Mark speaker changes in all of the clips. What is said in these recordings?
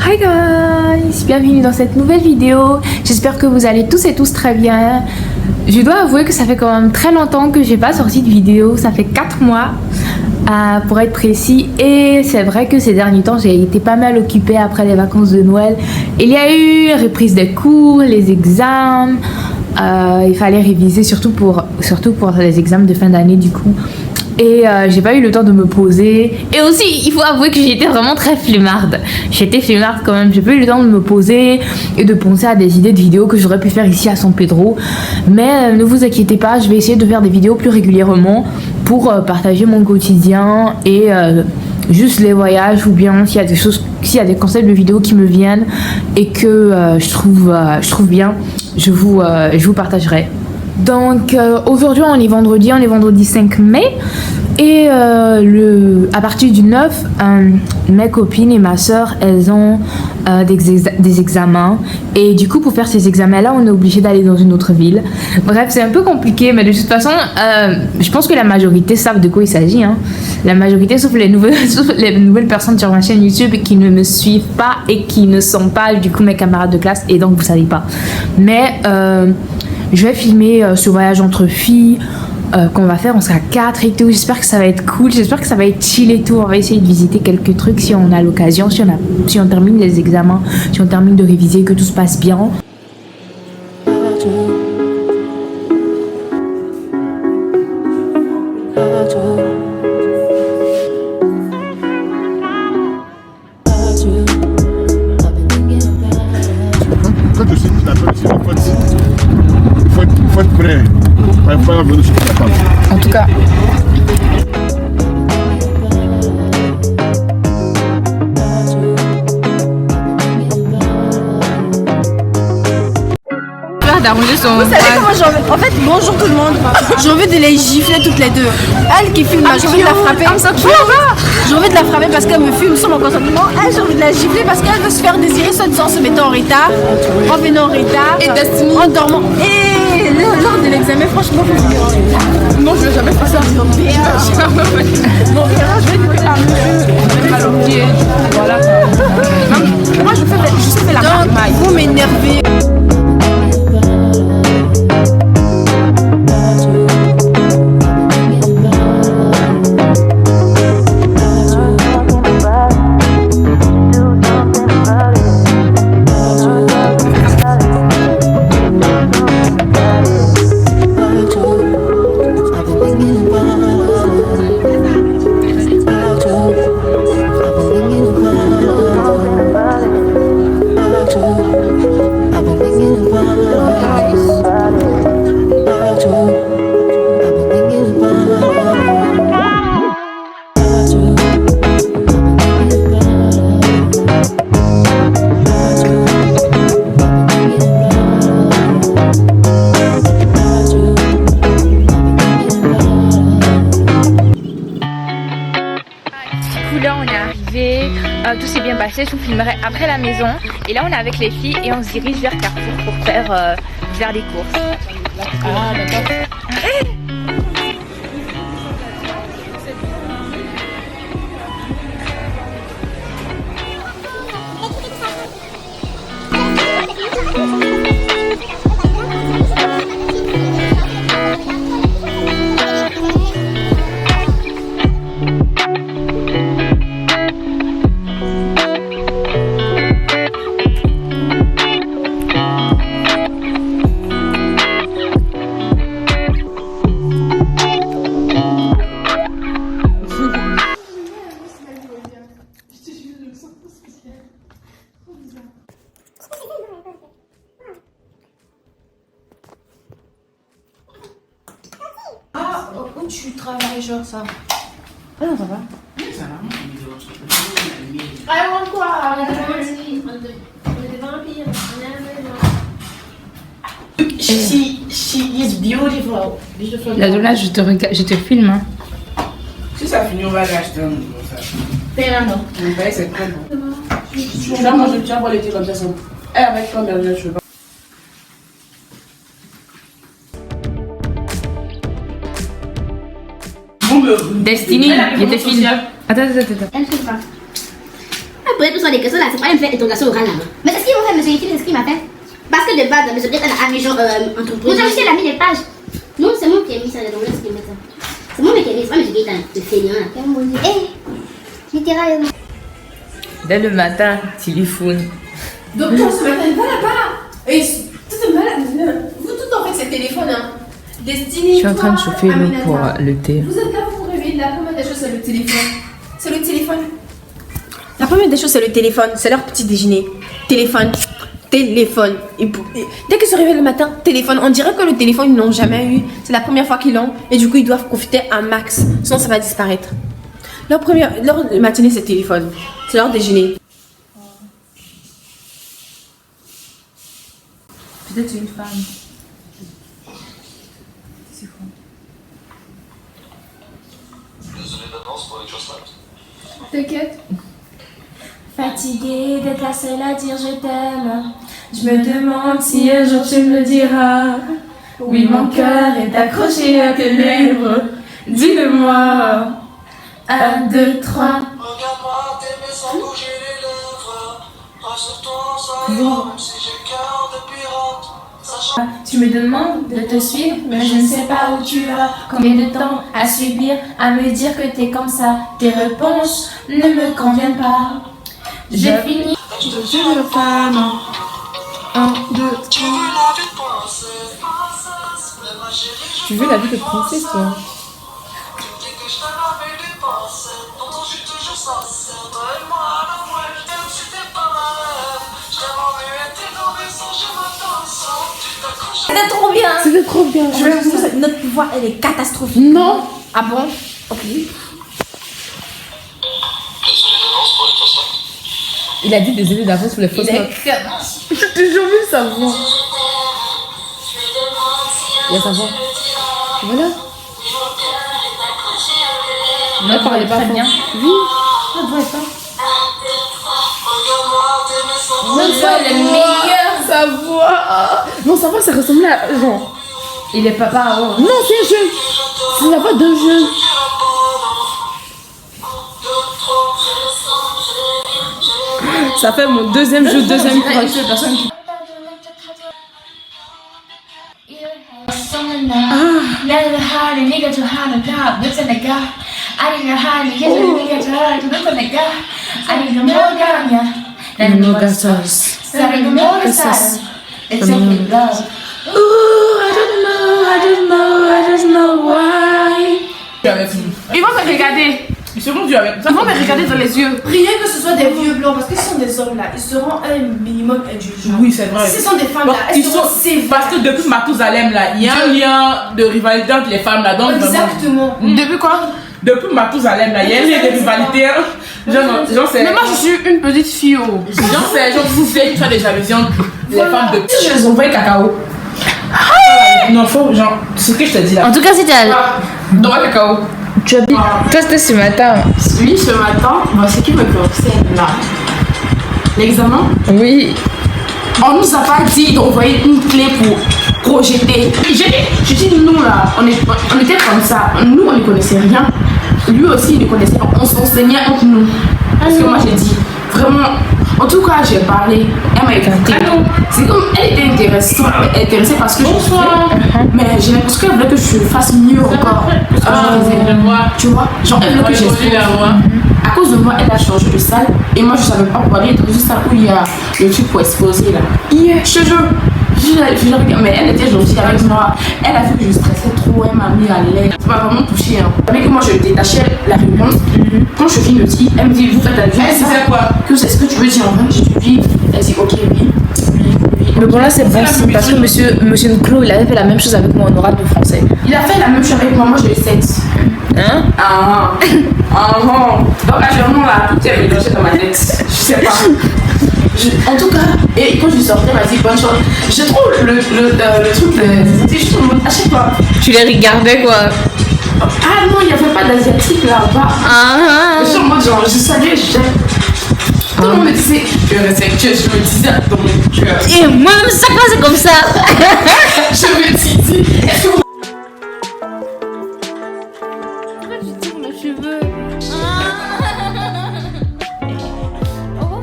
Speaker 1: Hi guys, bienvenue dans cette nouvelle vidéo. J'espère que vous allez tous et tous très bien. Je dois avouer que ça fait quand même très longtemps que j'ai pas sorti de vidéo. Ça fait 4 mois pour être précis. Et c'est vrai que ces derniers temps j'ai été pas mal occupée après les vacances de Noël. Il y a eu reprise des cours, les examens. Il fallait réviser surtout pour les examens de fin d'année du coup. Et j'ai pas eu le temps de me poser. Et aussi, il faut avouer que j'étais vraiment très flemmarde. J'étais flemmarde quand même. J'ai pas eu le temps de me poser et de penser à des idées de vidéos que j'aurais pu faire ici à San Pedro. Mais ne vous inquiétez pas, je vais essayer de faire des vidéos plus régulièrement pour partager mon quotidien et juste les voyages, ou bien s'il y a des concepts de vidéos qui me viennent et que je trouve bien, je vous partagerai. Donc aujourd'hui on est vendredi 5 mai et à partir du 9, mes copines et ma soeur elles ont des examens et du coup pour faire ces examens là on est obligé d'aller dans une autre ville. Bref, c'est un peu compliqué mais de toute façon je pense que la majorité savent de quoi il s'agit, hein. La majorité sauf les nouvelles personnes sur ma chaîne YouTube qui ne me suivent pas et qui ne sont pas du coup mes camarades de classe et donc vous savez pas. Mais je vais filmer ce voyage entre filles qu'on va faire, on sera 4 et tout. J'espère que ça va être cool, j'espère que ça va être chill et tout. On va essayer de visiter quelques trucs si on a l'occasion, si on termine les examens, si on termine de réviser, que tout se passe bien. En tout cas, d'arranger son... Vous savez comment j'ai envie... En fait, bonjour tout le monde. J'ai envie de les gifler toutes les deux. Elle qui filme, j'ai envie de la frapper. J'ai envie de la frapper parce qu'elle me filme sur mon consentement. Elle, j'ai envie de la gifler parce qu'elle veut se faire désirer, soit disant en se mettant en retard, en venant en retard, et Destiny, en dormant. Et lors de l'examen, franchement, non, je vais jamais faire ça. Non, je vais te faire mal au pied. Voilà. Moi, je fais la frappe. Vous m'énervez. Là on est arrivé, tout s'est bien passé, je vous filmerai après la maison. Et là on est avec les filles et on se dirige vers Carrefour pour faire des courses. Ah d'accord. Où tu travailles genre ça? Ah non, ça va. Oui, ça va. Ah, on quoi? On est des vampires. She is beautiful. La Donna, je te filme. Hein.
Speaker 2: Si ça finit, on va l'acheter un nouveau.
Speaker 1: Fais un nom.
Speaker 2: On va c'est très bon. Là, moi, je tiens pour l'été comme ça. Avec comme dernier cheveux.
Speaker 1: Destiny, il était filmé. Attends.
Speaker 3: Elle fait pas. poser toutes sortes de questions là, c'est pas une faire interrogation orale là. Mais c'est ce qu'ils m'ont fait, monsieur Yeti, c'est ce qu'il m'a fait. Parce que de base, monsieur Yeti a mis genre entreprise. Vous avez la mis des pages. Non, c'est moi qui ai mis ça, donc là, c'est qui met ça. C'est moi qui ai mis, c'est pas monsieur Yeti, le fainéant là. Eh, littéralement.
Speaker 1: Dès le matin, téléphone.
Speaker 2: Docteur, ce matin, il va là-bas. Et tout est malade. Vous tout en fait, c'est téléphone, hein. Destiné.
Speaker 1: Je suis en train de chauffer l'eau pour le thé.
Speaker 2: Vous êtes là, vous vous réveillez. La première des choses, c'est le téléphone. C'est le téléphone. La première des choses, c'est le téléphone. C'est leur petit déjeuner. Téléphone. Téléphone. Et dès qu'ils se réveillent le matin, téléphone. On dirait que le téléphone, ils n'ont jamais eu. C'est la première fois qu'ils l'ont. Et du coup, ils doivent profiter un max. Sinon, ça va disparaître. Leur matinée, c'est téléphone. C'est leur déjeuner.
Speaker 1: Peut-être une femme. C'est quoi?
Speaker 4: Désolé d'avance pour les choses.
Speaker 2: T'inquiète.
Speaker 1: Fatiguée d'être la seule à dire je t'aime. Je me demande si un jour tu me le diras. Oui, mon cœur est accroché à tes lèvres. Dis-le-moi. 1, 2, 3.
Speaker 4: Regarde-moi t'aimer sans bouger les lèvres. Rassure-toi, ça ira, même si j'ai le cœur de pirate. Sachant
Speaker 1: Tu me demandes de te suivre, mais je ne sais pas où tu vas. Combien de temps à subir, à me dire que t'es comme ça. Tes réponses ne me conviennent pas. J'ai fini.
Speaker 4: je te jure le fan. 1, 2, 3. Tu veux la vie de princesse. Mais ma chérie,
Speaker 5: Tu veux la vie de princesse, toi?
Speaker 4: tu me dis que je t'aime avec des pincettes. Pourtant je suis toujours sincère. Toi et moi à la moelle. Je t'aime si t'es pas ma rêve. Je t'aime en muette et dans mes sons. Je m'attends sans. Tu t'accroches.
Speaker 2: C'était trop bien.
Speaker 5: C'était trop bien.
Speaker 2: Je vais vous dire, notre pouvoir, elle est catastrophique.
Speaker 5: Non.
Speaker 2: Ah bon? Ok.
Speaker 4: Désolé d'avance pour les fausses notes.
Speaker 5: Il a dit désolé d'avance pour les fausses notes. J'ai toujours vu sa voix. Il y a sa voix. Voilà.
Speaker 1: Elle parlait pas bien.
Speaker 5: Oui.
Speaker 2: Ça devrait pas.
Speaker 4: Regarde-moi t'aimer sans
Speaker 1: Mon Dieu, le meilleur.
Speaker 5: Sa voix. Non, sa voix, ça ressemblait à genre.
Speaker 1: Il est papa. Oh.
Speaker 5: Non, c'est un jeu. C'est la voix d'un jeu. Ça fait mon deuxième jeu, deuxième crush.
Speaker 1: Never had a nigga to have a job, what's in the guy? I didn't know how to get a nigga to have to look on the guy. I need more ganya than more sauce. Starting the more sauce. It's only love.
Speaker 5: Ooh, I don't know why.
Speaker 2: Ils vont me regarder.
Speaker 5: Ils seront dû avec
Speaker 2: Ils vont me regarder dans les yeux. Rien que ce soit des vieux blancs, parce que ce sont des hommes là, ils seront un minimum indulgents.
Speaker 5: Oui, c'est vrai.
Speaker 2: Si ce sont des femmes là, elles
Speaker 5: Ils
Speaker 2: seront
Speaker 5: sont
Speaker 2: sévères.
Speaker 5: parce que depuis Mathusalem là, il y a un lien de rivalité entre les femmes là. Donc
Speaker 2: Exactement. Depuis quoi?
Speaker 5: depuis Mathusalem là, il y a un lien de rivalité. Genre c'est.
Speaker 2: Mais moi je suis une petite fille.
Speaker 5: Genre c'est genre vous faites faire des jalousies entre les femmes de. Je les envoie cacao. Non, faut genre ce que je te dis là.
Speaker 1: En tout cas, si tu as.
Speaker 5: Dans le cacao.
Speaker 1: Tu as. Toi, c'était ce matin.
Speaker 2: Oui, ce matin, ce qui me concerne là, l'examen,
Speaker 1: Oui.
Speaker 2: on nous a pas dit d'envoyer une clé pour projeter. Je dis nous là, on était comme ça, nous on ne connaissait rien, lui aussi il ne connaissait pas, on s'enseignait entre nous. Parce que moi j'ai dit, vraiment, en tout cas j'ai parlé, elle m'a écouté. C'est comme, elle était intéressée parce que je faisais, mais j'ai l'impression qu'elle voulait que je fasse mieux encore que ce que je faisais. Tu vois, genre elle voulait que j'expose. À cause de moi, elle a changé de salle et moi je savais pas pour aller dans une salle où il y a le truc pour exposer là. Je te jure. Mais elle était gentille avec moi. Elle a vu que je stressais trop. Elle m'a mis à l'aise. Ça m'a vraiment touché. Hein. Avec moi, je détachais la réponse. Quand je finis le tir, elle me dit vous faites la vie. Elle disait quoi? Que c'est ce que tu veux dire en vrai? J'ai dit oui. Elle dit ok, oui.
Speaker 1: Mais bon, là, c'est bon signe parce que monsieur Nclo, il avait fait la même chose avec moi en oral de français.
Speaker 2: Il a fait la même chose avec moi. Moi, je l'ai 7.
Speaker 1: Hein?
Speaker 2: Donc, actuellement, là, tout est mélangé dans ma tête. Je sais pas. En tout cas, et quand je sortais, elle m'a dit bonne chance. Je trouve le truc, c'était juste en mode à chaque fois.
Speaker 1: Tu les regardais quoi?
Speaker 2: Ah non, il n'y avait pas d'asiatique là-bas.
Speaker 1: Ah.
Speaker 2: Je suis en mode genre, je savais, tout le monde me disait, tu es respectueuse, je me disais dans mon cœur.
Speaker 1: Et moi-même, ça passe comme ça.
Speaker 2: Je me disais, est-ce que vous.
Speaker 1: Pourquoi tu tires mes cheveux? Oh.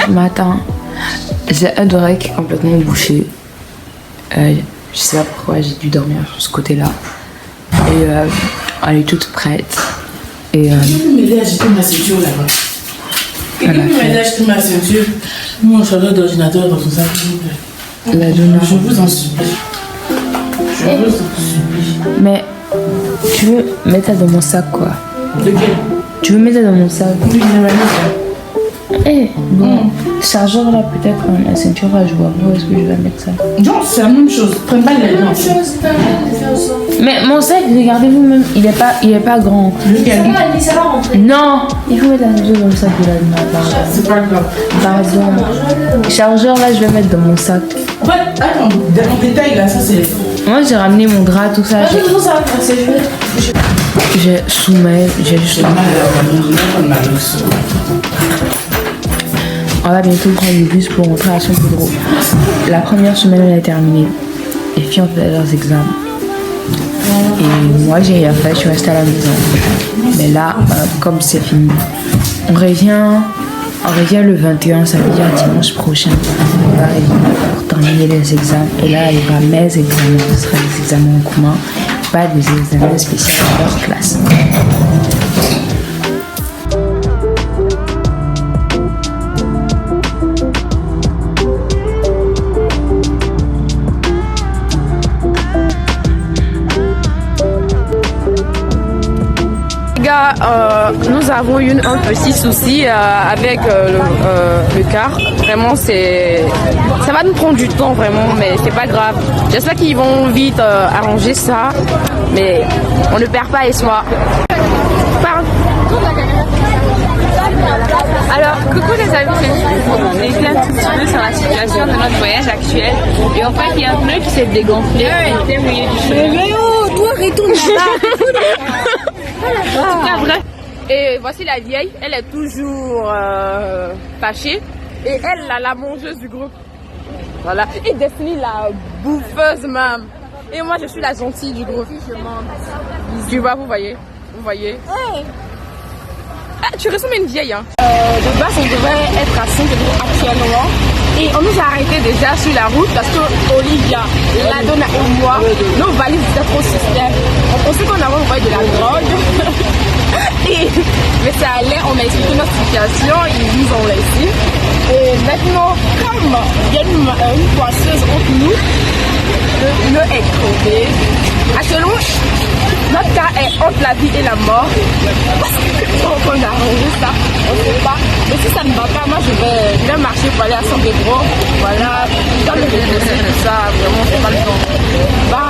Speaker 1: Matin, j'ai un oreille qui est complètement bouché. Je sais pas pourquoi j'ai dû dormir sur ce côté-là. Et elle est toute prête. Et
Speaker 5: Quelqu'un peut m'aider à acheter ma ceinture là-bas. Quelqu'un peut m'aider à acheter ma ceinture. Mon chargeur d'ordinateur dans son sac, s'il vous plaît.
Speaker 1: la donna.
Speaker 5: Je vous en supplie. Je vous en supplie.
Speaker 1: Mais tu veux mettre ça dans mon sac quoi?
Speaker 5: Lequel?
Speaker 1: Tu veux mettre ça dans mon sac?
Speaker 5: Oui, il m'a mis ça.
Speaker 1: Eh, bon, chargeur là, peut-être la ceinture va jouer. Où est-ce que je vais mettre ça?
Speaker 5: Non, c'est la même chose. Prends pas les dents.
Speaker 1: Mais mon sac, regardez-vous même, il est pas grand.
Speaker 5: Lequel?
Speaker 1: Non, il faut mettre la ceinture dans le sac de la main.
Speaker 5: C'est pas grave.
Speaker 1: Pardon. Chargeur là, je vais mettre dans mon sac.
Speaker 5: En fait, attends, dans mon détail là, ça c'est.
Speaker 1: Moi, j'ai ramené mon drap, tout ça. J'ai soumis, j'ai juste. On va bientôt prendre le bus pour rentrer à San Pedro. La première semaine, elle est terminée. Les filles ont fait leurs examens. Et moi, j'ai rien fait, je suis restée à la maison. Mais là, comme c'est fini, on revient le 21, ça veut dire dimanche prochain. On va arriver pour terminer les examens. Et là, il y aura mes examens. Ce sera des examens en commun, pas des examens spéciaux dans leur classe.
Speaker 6: Nous avons eu un petit souci avec le car. Vraiment, ça va nous prendre du temps vraiment, mais c'est pas grave. J'espère qu'ils vont vite arranger ça, mais on ne perd pas espoir. Parle. Alors, coucou les amis, on est un petit peu sur la situation de notre voyage actuel. Et en fait, il y a un pneu qui s'est dégonflé. Mais oh, toi, retourne là-bas. Et voici la vieille, elle est toujours fâchée. Et elle, la mangeuse du groupe. Voilà. Et Destiny, la bouffeuse même. Et moi, je suis la gentille du groupe. Tu vois, vous voyez. Ah, tu ressembles à une vieille, hein. De base, on devrait être à 5 actuellement. Et on nous a arrêté déjà sur la route parce que Olivia, la donne et moi, nos valises étaient trop système. On pensait qu'on avait envoyé de la drogue. Mais ça allait, on a expliqué notre situation, ils nous ont laissé. Et maintenant, comme il y a une poisseuse entre nous, le pneu est crevé. Selon notre cas est entre la vie et la mort. Donc on a arrangé ça, on ne sait pas. Mais si ça ne va pas, moi je vais marcher pour aller à San Pedro. Voilà, dans le déposer tout ça, vraiment c'est pas le temps. Bye.